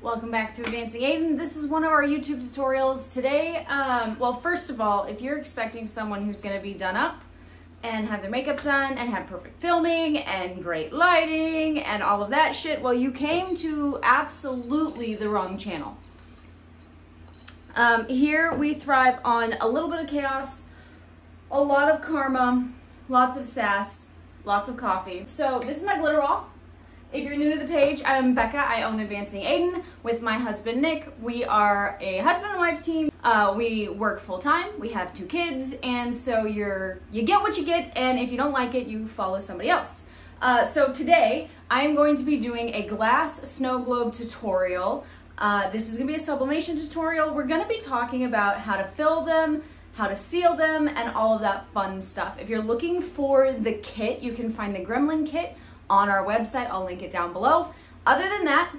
Welcome back to Advancing Aiden. This is one of our YouTube tutorials today. Well, first of all, if you're expecting someone who's going to be done up and have their makeup done and have perfect filming and great lighting and all of that shit, well, you came to absolutely the wrong channel. Here we thrive on a little bit of chaos, a lot of karma, lots of sass, lots of coffee. So this is my glitter wall. If you're new to the page, I'm Beka. I own Advancing Aiden with my husband Nick. We are a husband and wife team. We work full time. We have 2 kids, and so you get what you get, and if you don't like it, you follow somebody else. So today I am going to be doing a glass snow globe tutorial. This is going to be a sublimation tutorial. We're going to be talking about how to fill them, how to seal them, and all of that fun stuff. If you're looking for the kit, you can find the Gremlin kit on our website. I'll link it down below. Other than that,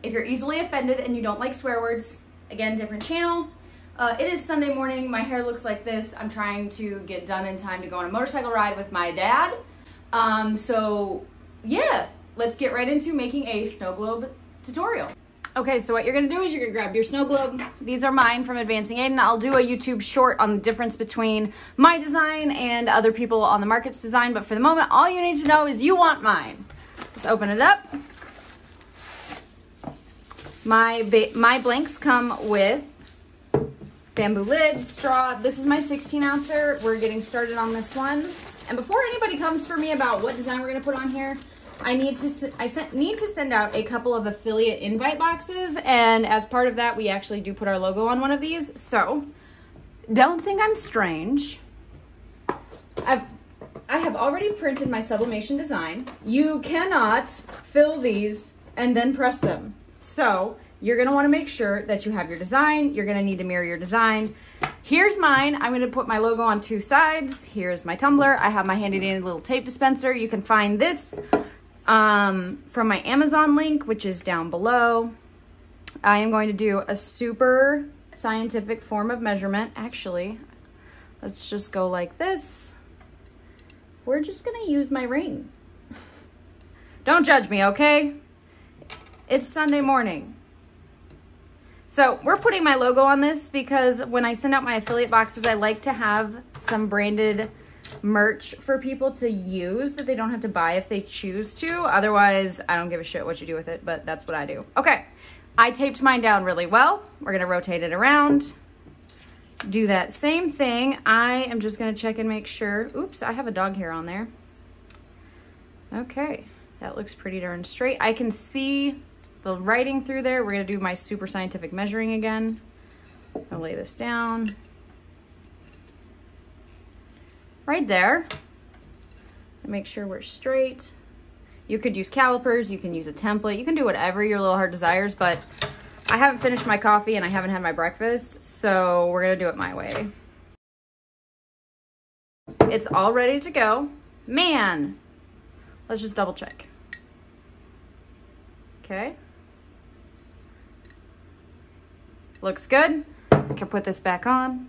if you're easily offended and you don't like swear words, again, different channel. It is Sunday morning. My hair looks like this. I'm trying to get done in time to go on a motorcycle ride with my dad. So yeah, let's get right into making a snow globe tutorial. Okay, so what you're gonna do is you're gonna grab your snow globe. These are mine from Advancing Aiden. I'll do a YouTube short on the difference between my design and other people on the market's design, but for the moment, all you need to know is you want mine. Let's open it up. My blanks come with bamboo lid, straw. This is my 16-ouncer. We're getting started on this one. And before anybody comes for me about what design we're gonna put on here, I need to send out a couple of affiliate invite boxes, and as part of that, we actually do put our logo on one of these. So don't think I'm strange. I have already printed my sublimation design. You cannot fill these and then press them. So you're gonna wanna make sure that you have your design. You're gonna need to mirror your design. Here's mine. I'm gonna put my logo on 2 sides. Here's my tumbler. I have my handy dandy little tape dispenser. You can find this from my Amazon link, which is down below. I am going to do a super scientific form of measurement. Actually, let's just go like this. We're just gonna use my ring. Don't judge me, okay? It's Sunday morning. So we're putting my logo on this because when I send out my affiliate boxes, I like to have some branded merch for people to use that they don't have to buy if they choose to. Otherwise, I don't give a shit what you do with it, but that's what I do. Okay, I taped mine down really well. We're gonna rotate it around. Do that same thing. I am just gonna check and make sure. Oops, I have a dog hair on there. Okay, that looks pretty darn straight. I can see the writing through there. We're gonna do my super scientific measuring again. I'll lay this down. Right there. Make sure we're straight. You could use calipers, you can use a template, you can do whatever your little heart desires, but I haven't finished my coffee and I haven't had my breakfast, so we're gonna do it my way. It's all ready to go. Man, let's just double check. Okay. Looks good. I can put this back on.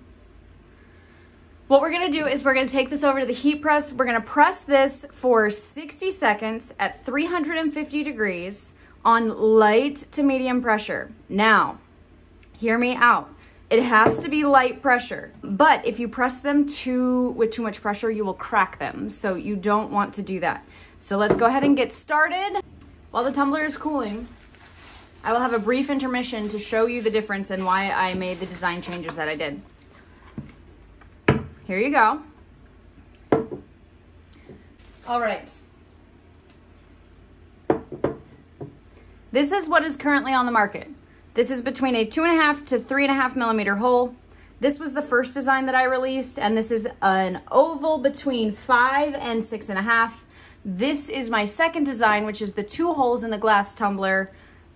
What we're gonna do is we're gonna take this over to the heat press. We're gonna press this for 60 seconds at 350 degrees on light to medium pressure. Now, hear me out. It has to be light pressure, but if you press them with too much pressure, you will crack them. So you don't want to do that. So let's go ahead and get started. While the tumbler is cooling, I will have a brief intermission to show you the difference and why I made the design changes that I did. Here you go. All right. This is what is currently on the market. This is between a 2.5 to 3.5 millimeter hole. This was the first design that I released, and this is an oval between 5 and 6.5. This is my second design, which is the 2 holes in the glass tumbler,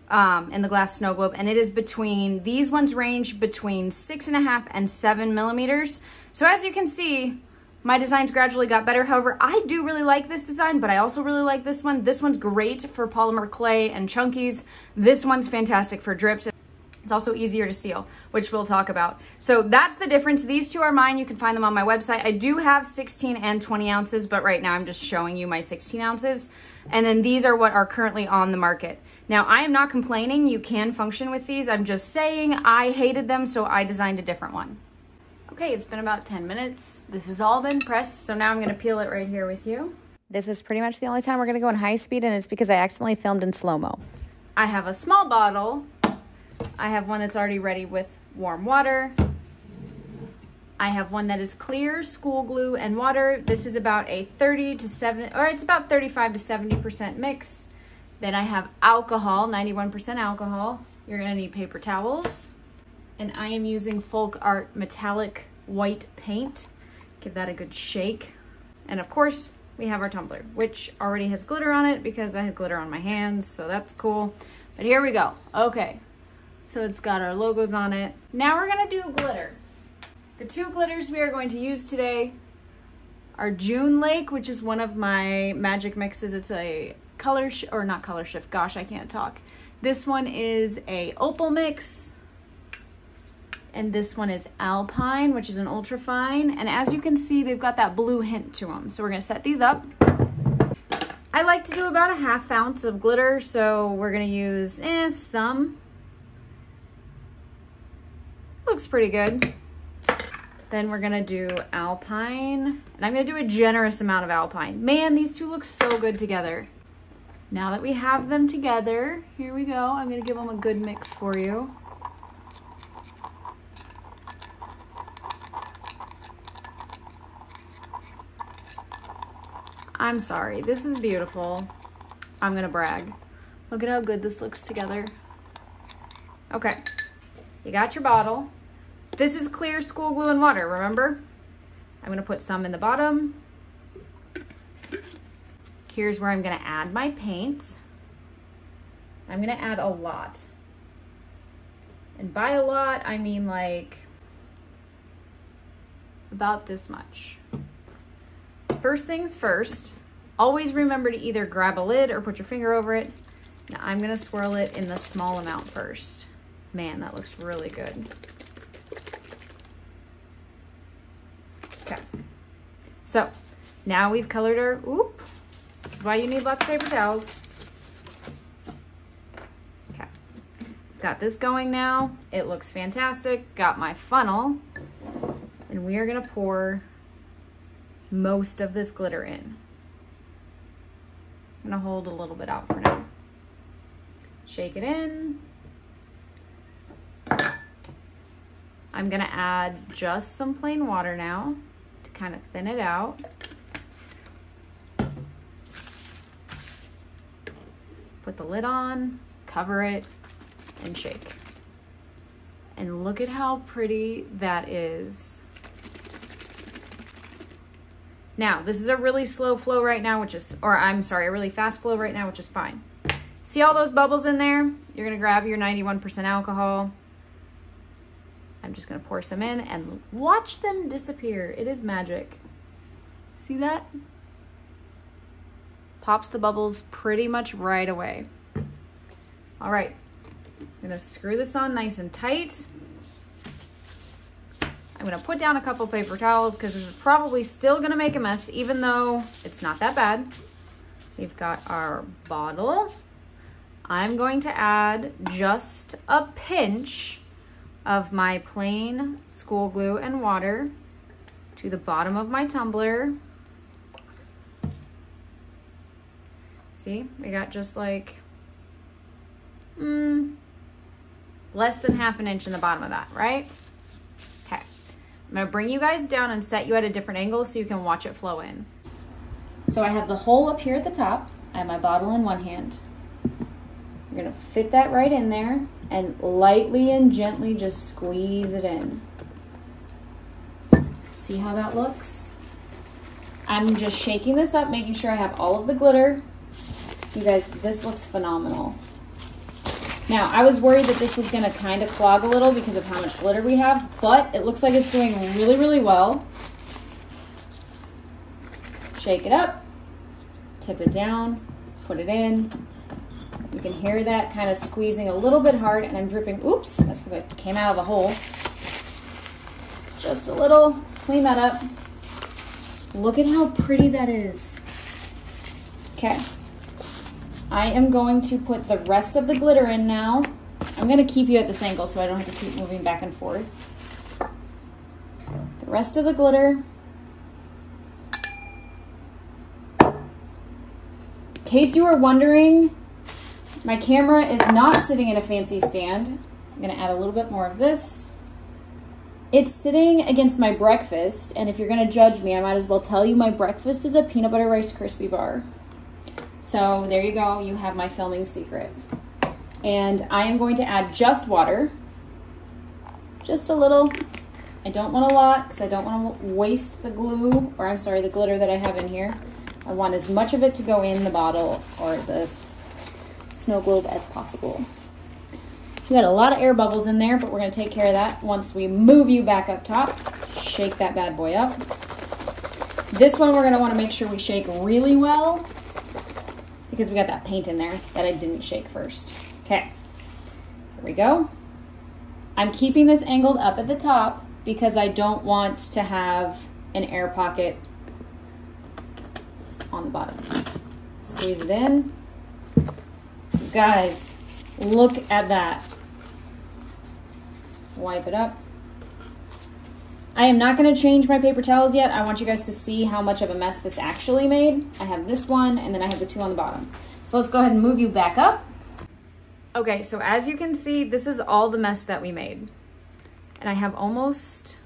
in the glass snow globe, and it is between, these ones range between 6.5 and 7 millimeters. So as you can see, my designs gradually got better. However, I do really like this design, but I also really like this one. This one's great for polymer clay and chunkies. This one's fantastic for drips. It's also easier to seal, which we'll talk about. So that's the difference. These 2 are mine. You can find them on my website. I do have 16 and 20 ounces, but right now I'm just showing you my 16 ounces. And then these are what are currently on the market. Now, I am not complaining. You can function with these. I'm just saying I hated them, so I designed a different one. Okay, it's been about 10 minutes. This has all been pressed, so now I'm gonna peel it right here with you. This is pretty much the only time we're gonna go in high speed, and it's because I accidentally filmed in slow-mo. I have a small bottle. I have one that's already ready with warm water. I have one that is clear, school glue, and water. This is about a 35 to 70% mix. Then I have alcohol, 91% alcohol. You're gonna need paper towels. And I am using Folk Art metallic white paint. Give that a good shake. And of course, we have our tumbler, which already has glitter on it because I had glitter on my hands, so that's cool. But here we go. Okay, so it's got our logos on it. Now we're gonna do glitter. The two glitters we are going to use today are June Lake, which is one of my magic mixes. It's a not color shift, gosh, I can't talk. This one is a opal mix, and this one is Alpine, which is an ultra fine. And as you can see, they've got that blue hint to them. So we're gonna set these up. I like to do about a ½ ounce of glitter, so we're gonna use some. Looks pretty good. Then we're gonna do Alpine, and I'm gonna do a generous amount of Alpine. Man, these two look so good together. Now that we have them together, here we go. I'm gonna give them a good mix for you. I'm sorry, this is beautiful. I'm gonna brag. Look at how good this looks together. Okay, you got your bottle. This is clear school glue and water, remember? I'm gonna put some in the bottom. Here's where I'm gonna add my paint. I'm gonna add a lot. And by a lot, I mean like about this much. First things first, always remember to either grab a lid or put your finger over it. Now I'm gonna swirl it in the small amount first. Man, that looks really good. Okay, so now we've colored our, this is why you need lots of paper towels. Okay, got this going now. It looks fantastic. Got my funnel, and we are gonna pour most of this glitter in. I'm gonna hold a little bit out for now. Shake it in. I'm gonna add just some plain water now to kind of thin it out. Put the lid on, cover it, and shake. And look at how pretty that is. Now, this is a really slow flow right now, a really fast flow right now, which is fine. See all those bubbles in there? You're gonna grab your 91% alcohol. I'm just gonna pour some in and watch them disappear. It is magic. See that? Pops the bubbles pretty much right away. All right, I'm gonna screw this on nice and tight. I'm gonna put down a couple paper towels because this is probably still gonna make a mess, even though it's not that bad. We've got our bottle. I'm going to add just a pinch of my plain school glue and water to the bottom of my tumbler. See, we got just like less than ½ an inch in the bottom of that, right? Okay, I'm gonna bring you guys down and set you at a different angle so you can watch it flow in. So I have the hole up here at the top. I have my bottle in one hand. I'm gonna fit that right in there and lightly and gently just squeeze it in. See how that looks? I'm just shaking this up, making sure I have all of the glitter. You guys, this looks phenomenal. Now, I was worried that this was gonna kind of clog a little because of how much glitter we have, but it looks like it's doing really, really well. Shake it up, tip it down, put it in. You can hear that kind of squeezing a little bit hard, and I'm dripping, oops, that's because I came out of the hole. Just a little, clean that up. Look at how pretty that is. Okay, I am going to put the rest of the glitter in now. I'm going to keep you at this angle so I don't have to keep moving back and forth. The rest of the glitter. In case you were wondering, my camera is not sitting in a fancy stand. I'm going to add a little bit more of this. It's sitting against my breakfast, and if you're going to judge me, I might as well tell you my breakfast is a peanut butter Rice Krispie bar. So there you go, you have my filming secret. And I am going to add just water, just a little. I don't want a lot because I don't want to waste the glue, or I'm sorry, the glitter that I have in here. I want as much of it to go in the bottle or the snow globe as possible. We got a lot of air bubbles in there, but we're going to take care of that once we move you back up top. Shake that bad boy up. This one we're going to want to make sure we shake really well because we got that paint in there that I didn't shake first. Okay, here we go. I'm keeping this angled up at the top because I don't want to have an air pocket on the bottom. Squeeze it in. You guys, look at that. Wipe it up. I am not going to change my paper towels yet. I want you guys to see how much of a mess this actually made. I have this one, and then I have the two on the bottom. So let's go ahead and move you back up. Okay, so as you can see, this is all the mess that we made. And I have almost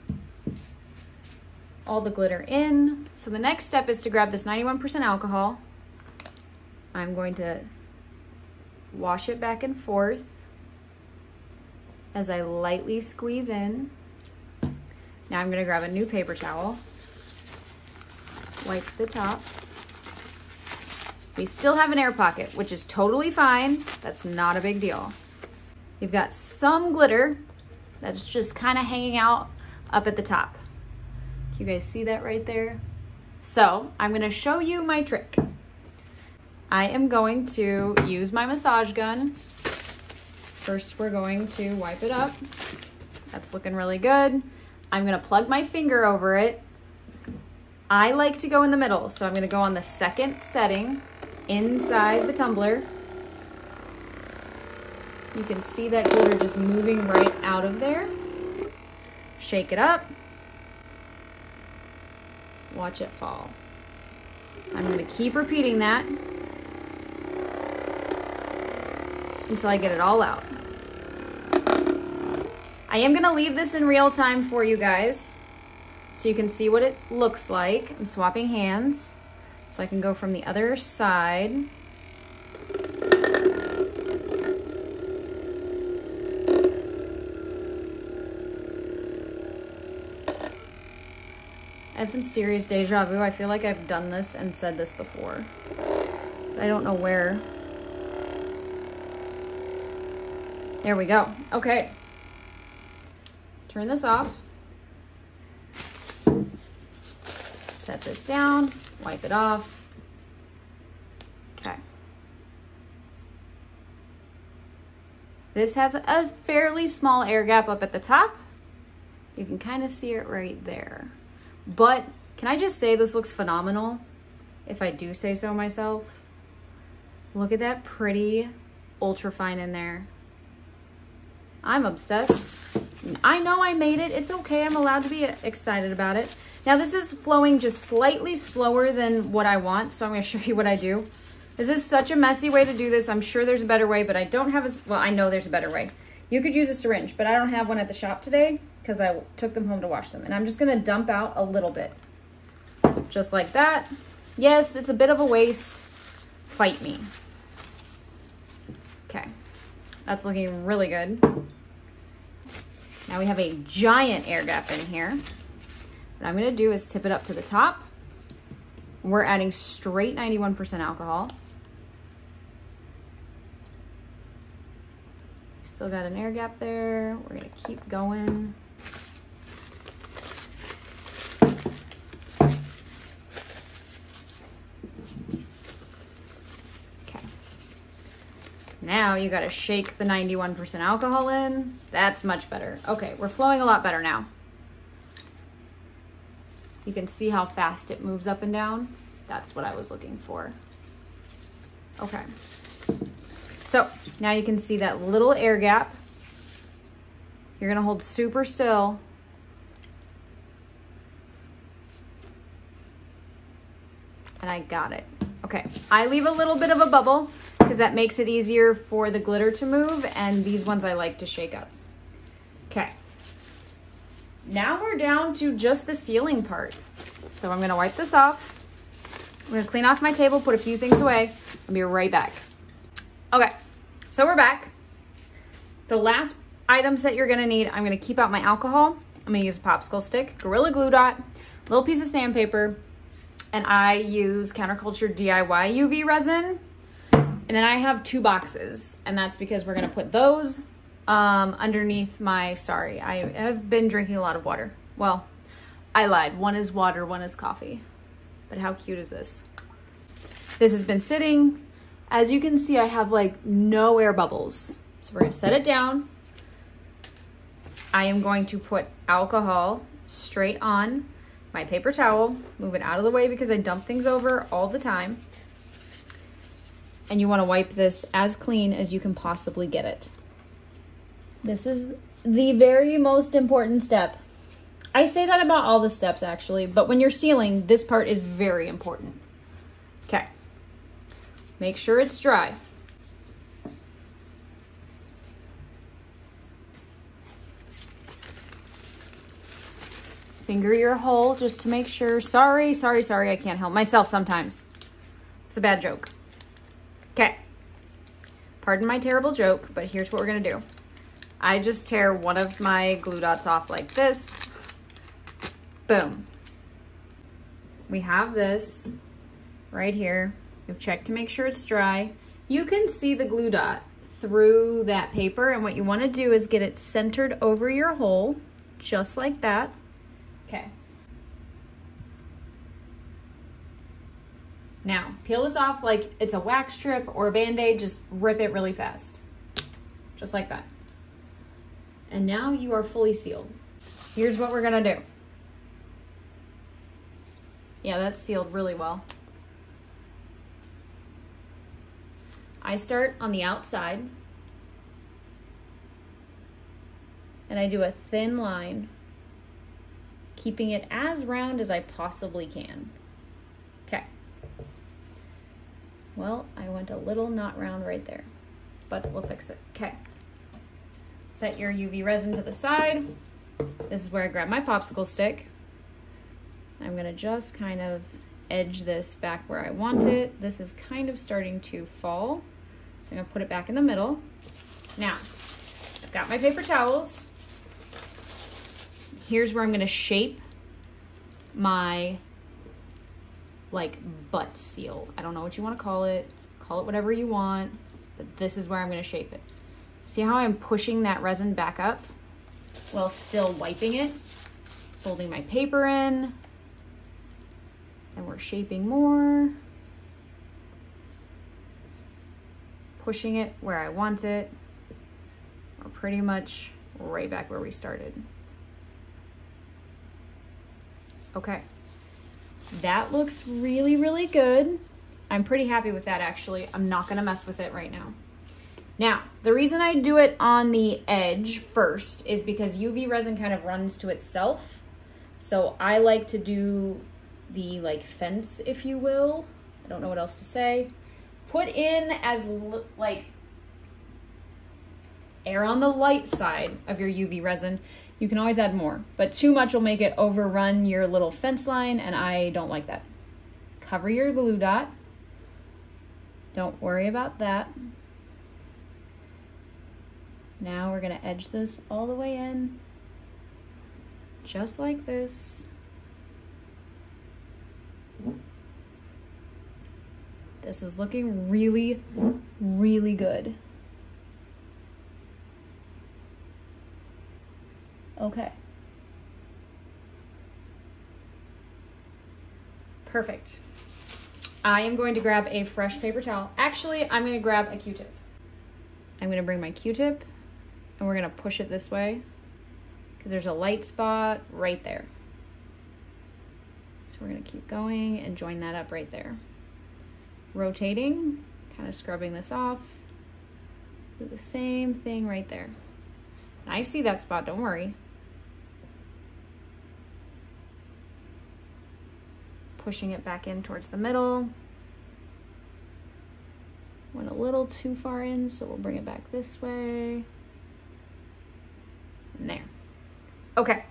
all the glitter in. So the next step is to grab this 91% alcohol. I'm going to wash it back and forth as I lightly squeeze in. Now I'm gonna grab a new paper towel, wipe the top. We still have an air pocket, which is totally fine. That's not a big deal. You've got some glitter that's just kind of hanging out up at the top. You guys see that right there? So I'm gonna show you my trick. I am going to use my massage gun. First, we're going to wipe it up. That's looking really good. I'm gonna plug my finger over it. I like to go in the middle, so I'm gonna go on the second setting inside the tumbler. You can see that glitter just moving right out of there. Shake it up. Watch it fall. I'm gonna keep repeating that until I get it all out. I am gonna leave this in real time for you guys so you can see what it looks like. I'm swapping hands so I can go from the other side. I have some serious deja vu. I feel like I've done this and said this before. I don't know where. There we go. Okay. Turn this off. Set this down. Wipe it off. Okay. This has a fairly small air gap up at the top. You can kind of see it right there. But can I just say this looks phenomenal, if I do say so myself? Look at that pretty ultra fine in there. I'm obsessed. I know I made it. It's okay. I'm allowed to be excited about it. Now this is flowing just slightly slower than what I want, so I'm going to show you what I do. This is such a messy way to do this. I'm sure there's a better way, but I don't have a, well, I know there's a better way. You could use a syringe, but I don't have one at the shop today because I took them home to wash them. And I'm just going to dump out a little bit. Just like that. Yes, it's a bit of a waste. Fight me. Okay. That's looking really good. Now we have a giant air gap in here. What I'm going to do is tip it up to the top. We're adding straight 91% alcohol. Still got an air gap there. We're going to keep going. Now you gotta shake the 91% alcohol in. That's much better. Okay, we're flowing a lot better now. You can see how fast it moves up and down. That's what I was looking for. Okay. So now you can see that little air gap. You're gonna hold super still. And I got it. Okay, I leave a little bit of a bubble because that makes it easier for the glitter to move, and these ones I like to shake up. Okay. Now we're down to just the sealing part. So I'm gonna wipe this off. I'm gonna clean off my table, put a few things away. I'll be right back. Okay, so we're back. The last items that you're gonna need, I'm gonna keep out my alcohol. I'm gonna use a popsicle stick, Gorilla Glue dot, a little piece of sandpaper, and I use Counterculture DIY UV resin. And then I have 2 boxes, and that's because we're gonna put those underneath my, sorry, I have been drinking a lot of water. Well, I lied, one is water, one is coffee. But how cute is this? This has been sitting. As you can see, I have like no air bubbles. So we're gonna set it down. I am going to put alcohol straight on my paper towel, move it out of the way because I dump things over all the time. And you wanna wipe this as clean as you can possibly get it. This is the very most important step. I say that about all the steps actually, but when you're sealing, this part is very important. Okay, make sure it's dry. Finger your hole just to make sure. Sorry, I can't help myself sometimes. It's a bad joke. Okay, pardon my terrible joke, but here's what we're gonna do. I just tear one of my glue dots off like this. Boom. We have this right here. You've checked to make sure it's dry. You can see the glue dot through that paper, and what you want to do is get it centered over your hole, just like that. Okay. Now, peel this off like it's a wax strip or a Band-Aid, just rip it really fast. Just like that. And now you are fully sealed. Here's what we're gonna do. Yeah, that's sealed really well. I start on the outside and I do a thin line, keeping it as round as I possibly can. Okay. Well, I went a little not round right there, but we'll fix it. Okay. Set your UV resin to the side. This is where I grab my popsicle stick. I'm gonna just kind of edge this back where I want it. This is kind of starting to fall, so I'm gonna put it back in the middle. Now, I've got my paper towels. Here's where I'm gonna shape my like butt seal. I don't know what you wanna call it whatever you want, but this is where I'm gonna shape it. See how I'm pushing that resin back up while still wiping it, folding my paper in, and we're shaping more, pushing it where I want it. We're pretty much right back where we started. Okay, that looks really, really good. I'm pretty happy with that actually. I'm not gonna mess with it right now. Now, the reason I do it on the edge first is because UV resin kind of runs to itself. So I like to do the like fence, if you will. I don't know what else to say. Put in as like err on the light side of your UV resin. You can always add more, but too much will make it overrun your little fence line, and I don't like that. Cover your glue dot. Don't worry about that. Now we're gonna edge this all the way in, just like this. This is looking really, really good. Okay. Perfect. I am going to grab a fresh paper towel. Actually, I'm gonna grab a Q-tip. I'm gonna bring my Q-tip and we're gonna push it this way because there's a light spot right there. So we're gonna keep going and join that up right there. Rotating, kind of scrubbing this off. Do the same thing right there. And I see that spot, don't worry. Pushing it back in towards the middle. Went a little too far in, so we'll bring it back this way. And there. Okay.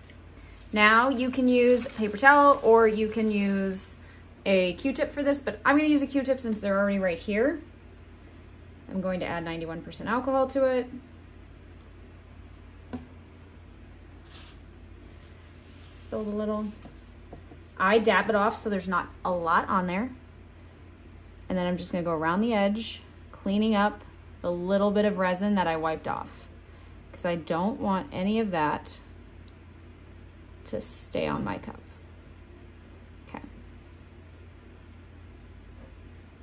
Now you can use a paper towel or you can use a Q-tip for this, but I'm going to use a Q-tip since they're already right here. I'm going to add 91% alcohol to it. Spilled a little. I dab it off so there's not a lot on there. And then I'm just gonna go around the edge, cleaning up the little bit of resin that I wiped off, because I don't want any of that to stay on my cup. Okay.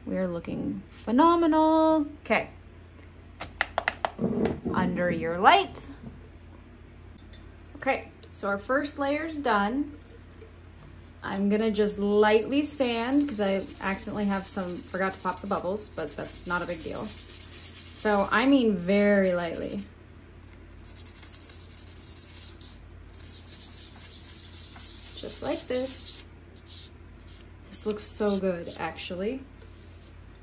We're looking phenomenal. Okay. Under your light. Okay, so our first layer's done. I'm gonna just lightly sand because I accidentally forgot to pop the bubbles, but that's not a big deal. So I mean very lightly. Just like this. This looks so good, actually.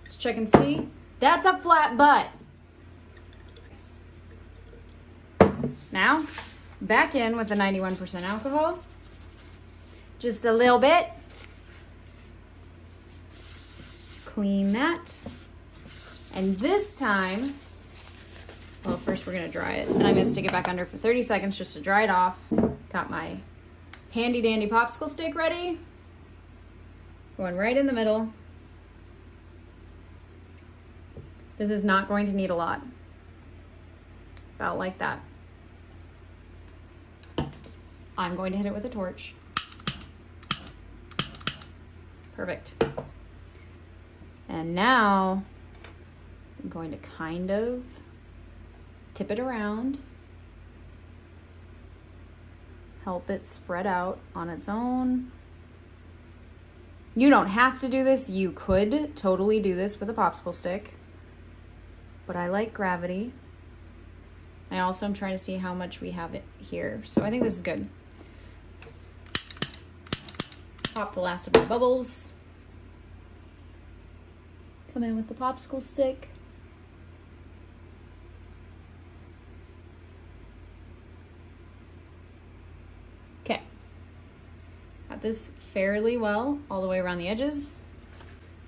Let's check and see. That's a flat butt. Now, back in with the 91% alcohol. Just a little bit. Clean that. And this time, well, first we're gonna dry it. And I'm gonna stick it back under for 30 seconds just to dry it off. Got my handy dandy popsicle stick ready. Going right in the middle. This is not going to need a lot. About like that. I'm going to hit it with a torch. Perfect. And now I'm going to kind of tip it around, help it spread out on its own. You don't have to do this. You could totally do this with a popsicle stick, but I like gravity. I also am trying to see how much we have it here. So I think this is good. Pop the last of my bubbles. Come in with the popsicle stick. Okay. Got this fairly well all the way around the edges.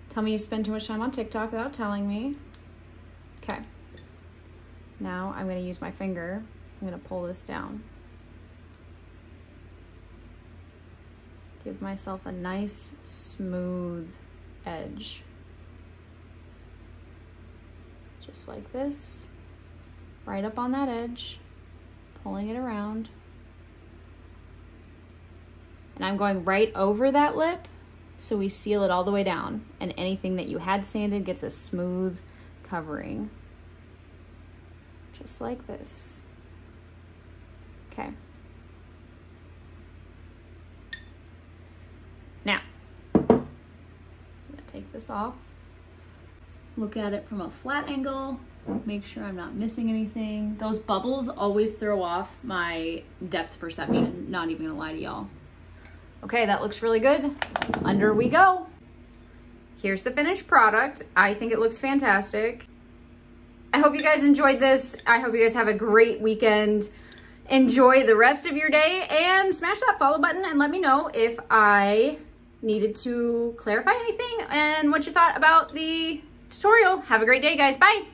Tell me you spend too much time on TikTok without telling me. Okay. Now I'm going to use my finger. I'm going to pull this down. Give myself a nice smooth edge. Just like this. Right up on that edge. Pulling it around. And I'm going right over that lip so we seal it all the way down. And anything that you had sanded gets a smooth covering. Just like this. Okay. Now, I'm gonna take this off. Look at it from a flat angle. Make sure I'm not missing anything. Those bubbles always throw off my depth perception. Not even gonna lie to y'all. Okay, that looks really good. Under we go. Here's the finished product. I think it looks fantastic. I hope you guys enjoyed this. I hope you guys have a great weekend. Enjoy the rest of your day and smash that follow button and let me know if I needed to clarify anything and what you thought about the tutorial. Have a great day, guys. Bye.